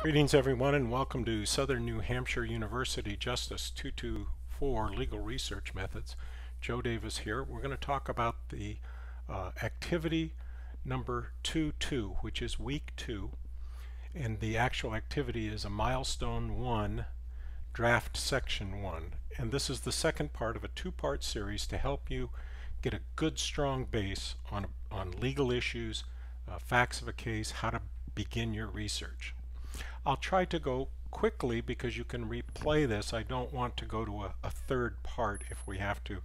Greetings everyone, and welcome to Southern New Hampshire University Justice 224 Legal Research Methods. Joe Davis here. We're going to talk about the activity number 2.2, which is week 2, and the actual activity is a Milestone 1 draft section 1, and this is the second part of a two-part series to help you get a good strong base on legal issues, facts of a case, how to begin your research. I'll try to go quickly because you can replay this. I don't want to go to a third part if we have to,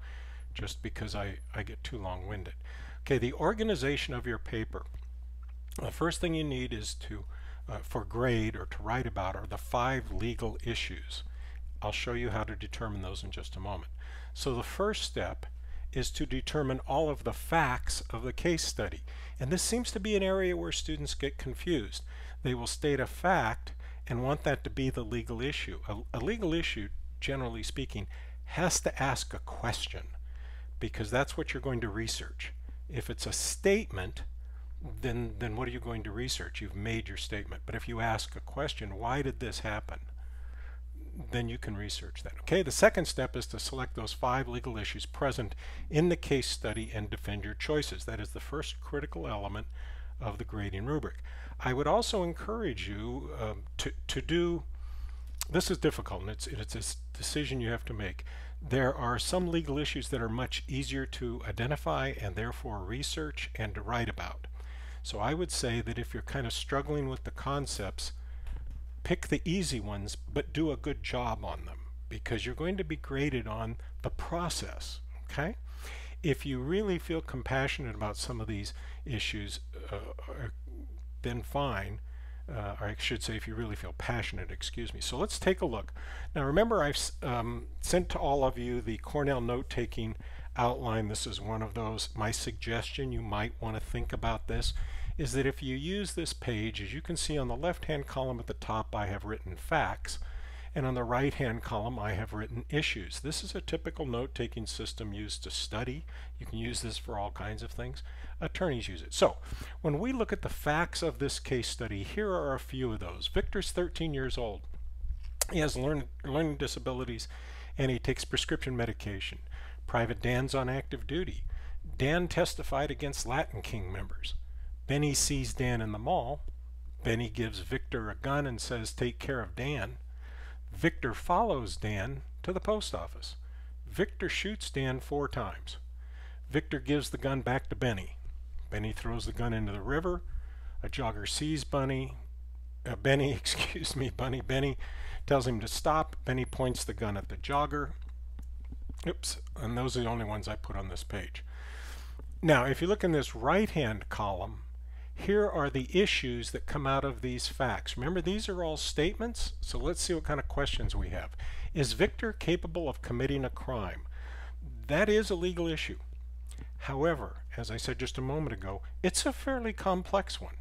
just because I get too long-winded. Okay, the organization of your paper. The first thing you need is to, for grade or to write about, are the 5 legal issues. I'll show you how to determine those in just a moment. So the first step is to determine all of the facts of the case study. And this seems to be an area where students get confused. They will state a fact and want that to be the legal issue. A legal issue, generally speaking, has to ask a question because that's what you're going to research. If it's a statement, then what are you going to research? You've made your statement. But if you ask a question, why did this happen? Then you can research that. Okay, the second step is to select those 5 legal issues present in the case study and defend your choices. That is the first critical element of the grading rubric. I would also encourage you to do, this is difficult and it's a decision you have to make. There are some legal issues that are much easier to identify and therefore research and to write about. So I would say that if you're kind of struggling with the concepts, pick the easy ones, but do a good job on them because you're going to be graded on the process. Okay? If you really feel compassionate about some of these issues, then fine. Or I should say if you really feel passionate, excuse me. So let's take a look. Now remember, I've sent to all of you the Cornell note-taking outline. This is one of those. My suggestion, you might want to think about this, is that if you use this page, as you can see on the left-hand column at the top, I have written facts, and on the right-hand column, I have written issues. This is a typical note-taking system used to study. You can use this for all kinds of things. Attorneys use it. So, when we look at the facts of this case study, here are a few of those. Victor's 13 years old. He has learning disabilities, and he takes prescription medication. Private Dan's on active duty. Dan testified against Latin King members. Benny sees Dan in the mall. Benny gives Victor a gun and says, "Take care of Dan." Victor follows Dan to the post office. Victor shoots Dan 4 times. Victor gives the gun back to Benny. Benny throws the gun into the river. A jogger sees Benny tells him to stop. Benny points the gun at the jogger. Oops, and those are the only ones I put on this page. Now, if you look in this right-hand column, here are the issues that come out of these facts. Remember, these are all statements, so let's see what kind of questions we have. Is Victor capable of committing a crime? That is a legal issue. However, as I said just a moment ago, it's a fairly complex one.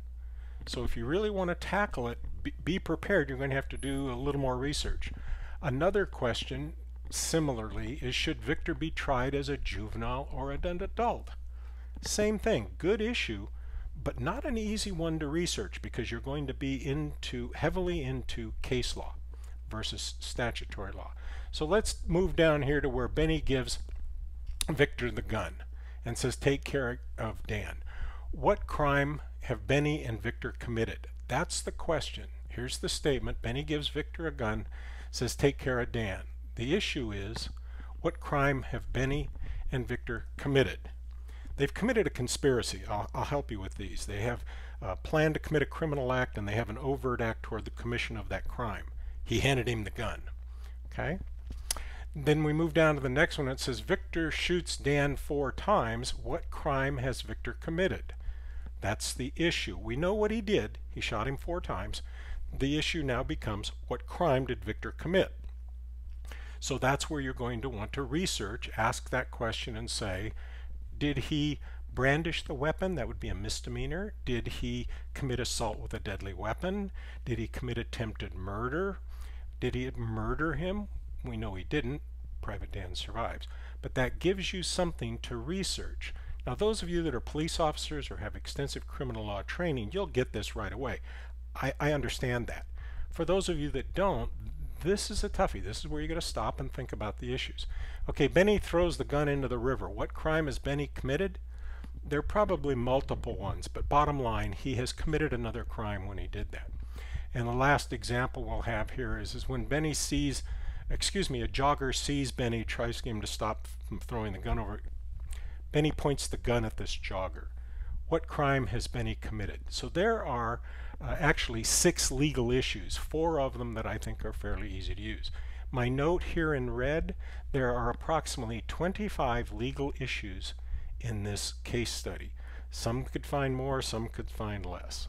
So if you really want to tackle it, be prepared. You're going to have to do a little more research. Another question, similarly, is should Victor be tried as a juvenile or an adult? Same thing, good issue, but not an easy one to research because you're going to be heavily into case law versus statutory law. So let's move down here to where Benny gives Victor the gun and says, "Take care of Dan." What crime have Benny and Victor committed? That's the question. Here's the statement. Benny gives Victor a gun, says, "Take care of Dan." The issue is, what crime have Benny and Victor committed? They've committed a conspiracy. I'll help you with these. They have planned to commit a criminal act and they have an overt act toward the commission of that crime. He handed him the gun. Okay? Then we move down to the next one. It says Victor shoots Dan 4 times. What crime has Victor committed? That's the issue. We know what he did. He shot him 4 times. The issue now becomes, what crime did Victor commit? So that's where you're going to want to research, ask that question and say, did he brandish the weapon? That would be a misdemeanor. Did he commit assault with a deadly weapon? Did he commit attempted murder? Did he murder him? We know he didn't. Private Dan survives. But that gives you something to research. Now, those of you that are police officers or have extensive criminal law training, you'll get this right away. I understand that. for those of you that don't, this is a toughie. This is where you got to stop and think about the issues. Okay, Benny throws the gun into the river. What crime has Benny committed? There are probably multiple ones, but bottom line, he has committed another crime when he did that. And the last example we'll have here is when Benny sees, a jogger sees Benny, tries to get him to stop from throwing the gun over. Benny points the gun at this jogger. What crime has Benny committed? So there are actually 6 legal issues, 4 of them that I think are fairly easy to use. My note here in red, there are approximately 25 legal issues in this case study. Some could find more, some could find less.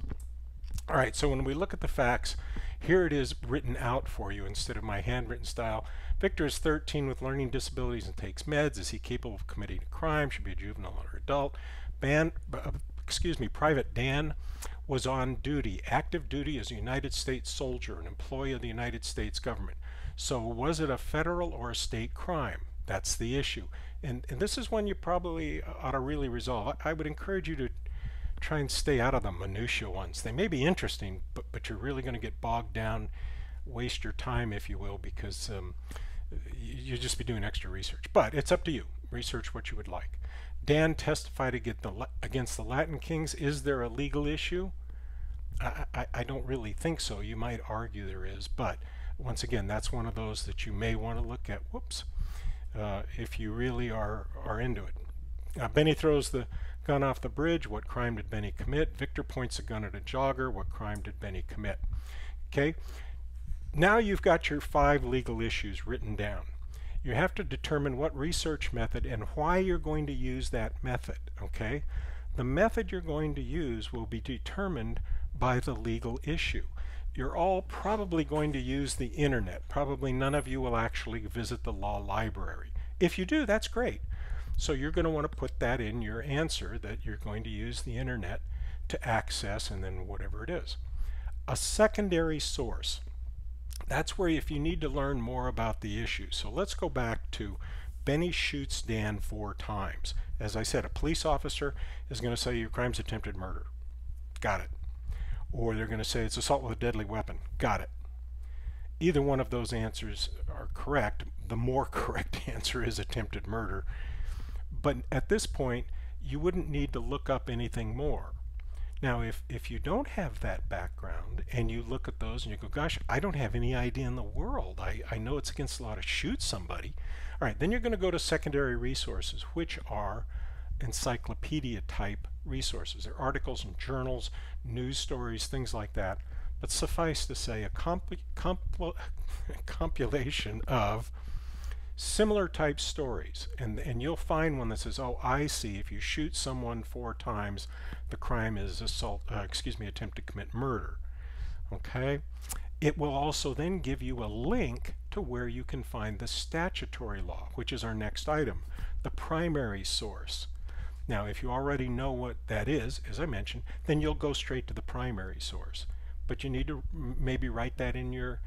All right, so when we look at the facts, here it is written out for you instead of my handwritten style. Victor is 13 with learning disabilities and takes meds. Is he capable of committing a crime? Should be a juvenile or adult. Private Dan was on duty, active duty as a United States soldier, an employee of the United States government. So was it a federal or a state crime? That's the issue. And this is one you probably ought to really resolve. I would encourage you to try and stay out of the minutia ones. They may be interesting, but you're really going to get bogged down, waste your time, if you will, because you'll just be doing extra research. But it's up to you. Research what you would like. Dan testified against the Latin Kings. Is there a legal issue? I don't really think so. You might argue there is, but once again, that's one of those that you may want to look at. Whoops. If you really are into it. Benny throws the gun off the bridge. What crime did Benny commit? Victor points a gun at a jogger. What crime did Benny commit? Okay. Now you've got your 5 legal issues written down. You have to determine what research method and why you're going to use that method. Okay. The method you're going to use will be determined by the legal issue. You're all probably going to use the internet. Probably none of you will actually visit the law library. If you do, that's great. So you're going to want to put that in your answer, that you're going to use the internet to access and then whatever it is. A secondary source. That's where if you need to learn more about the issue. So let's go back to Benny shoots Dan 4 times. As I said, a police officer is going to say your crime's attempted murder. Got it. Or they're going to say it's assault with a deadly weapon. Got it. Either one of those answers are correct. The more correct answer is attempted murder. But at this point, you wouldn't need to look up anything more. Now, if you don't have that background and you look at those and you go, gosh, I don't have any idea in the world. I know it's against the law to shoot somebody. All right, then you're going to go to secondary resources, which are encyclopedia type resources. They're articles and journals, news stories, things like that. But suffice to say, a compilation of similar type stories. And you'll find one that says, oh, I see, if you shoot someone 4 times, the crime is attempt to commit murder. Okay? It will also then give you a link to where you can find the statutory law, which is our next item, the primary source. Now, if you already know what that is, as I mentioned, then you'll go straight to the primary source. But you need to maybe write that in your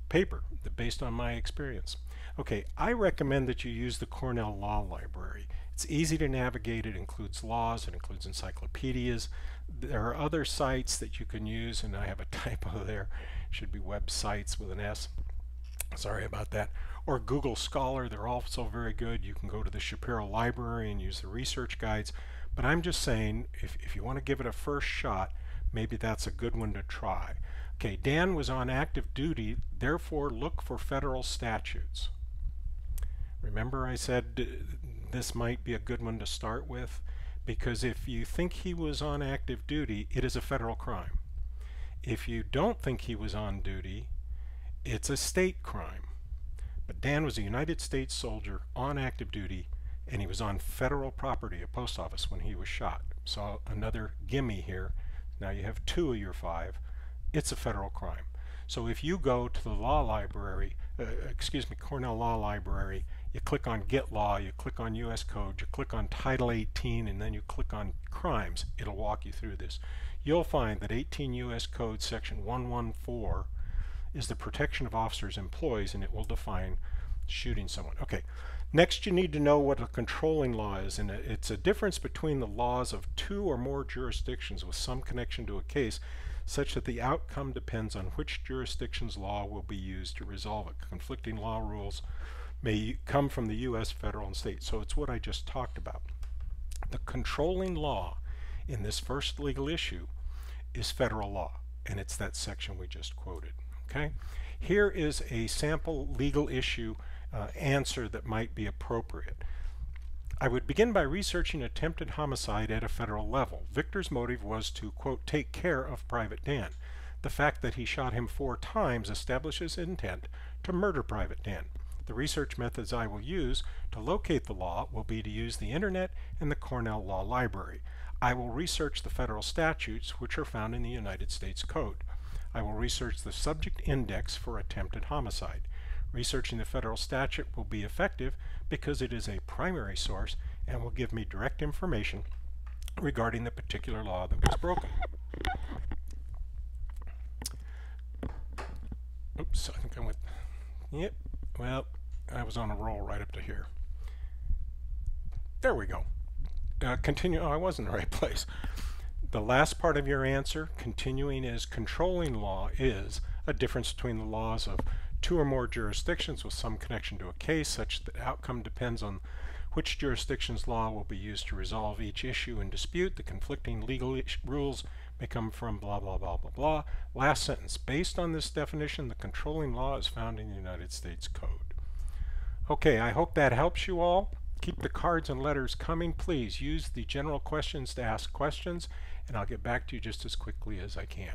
paper, based on my experience. Okay, I recommend that you use the Cornell Law Library. It's easy to navigate. It includes laws. It includes encyclopedias. There are other sites that you can use, and I have a typo there. It should be websites with an S. Sorry about that. Or Google Scholar. They're also very good. You can go to the Shapiro Library and use the research guides. But I'm just saying, if you want to give it a first shot, maybe that's a good one to try. Okay, Dan was on active duty, therefore look for federal statutes. Remember I said this might be a good one to start with, because if you think he was on active duty, it is a federal crime. If you don't think he was on duty, it's a state crime. But Dan was a United States soldier on active duty, and he was on federal property, a post office, when he was shot. So another gimme here. Now you have 2 of your 5. It's a federal crime. So if you go to the law library, Cornell Law Library, you click on Get Law, you click on U.S. Code, you click on Title 18, and then you click on Crimes. It'll walk you through this. You'll find that 18 U.S. Code Section 114 is the protection of officers' employees, and it will define shooting someone. Okay, next you need to know what a controlling law is, and it's a difference between the laws of 2 or more jurisdictions with some connection to a case. such that the outcome depends on which jurisdiction's law will be used to resolve it. Conflicting law rules may come from the U.S., federal, and state. So it's what I just talked about. The controlling law in this first legal issue is federal law, and it's that section we just quoted. Okay? Here is a sample legal issue answer that might be appropriate. I would begin by researching attempted homicide at a federal level. Victor's motive was to, quote, take care of Private Dan. The fact that he shot him 4 times establishes intent to murder Private Dan. The research methods I will use to locate the law will be to use the internet and the Cornell Law Library. I will research the federal statutes which are found in the United States Code. I will research the subject index for attempted homicide. Researching the federal statute will be effective because it is a primary source and will give me direct information regarding the particular law that was broken. Oops, I think I went, yep, well, I was on a roll right up to here. There we go. Continue, oh, I was in the right place. The last part of your answer, continuing, is controlling law is a difference between the laws of 2 or more jurisdictions with some connection to a case, such that the outcome depends on which jurisdiction's law will be used to resolve each issue in dispute. The conflicting legal rules may come from blah, blah, blah, blah, blah. Last sentence. Based on this definition, the controlling law is found in the United States Code. Okay, I hope that helps you all. Keep the cards and letters coming. Please use the general questions to ask questions, and I'll get back to you just as quickly as I can.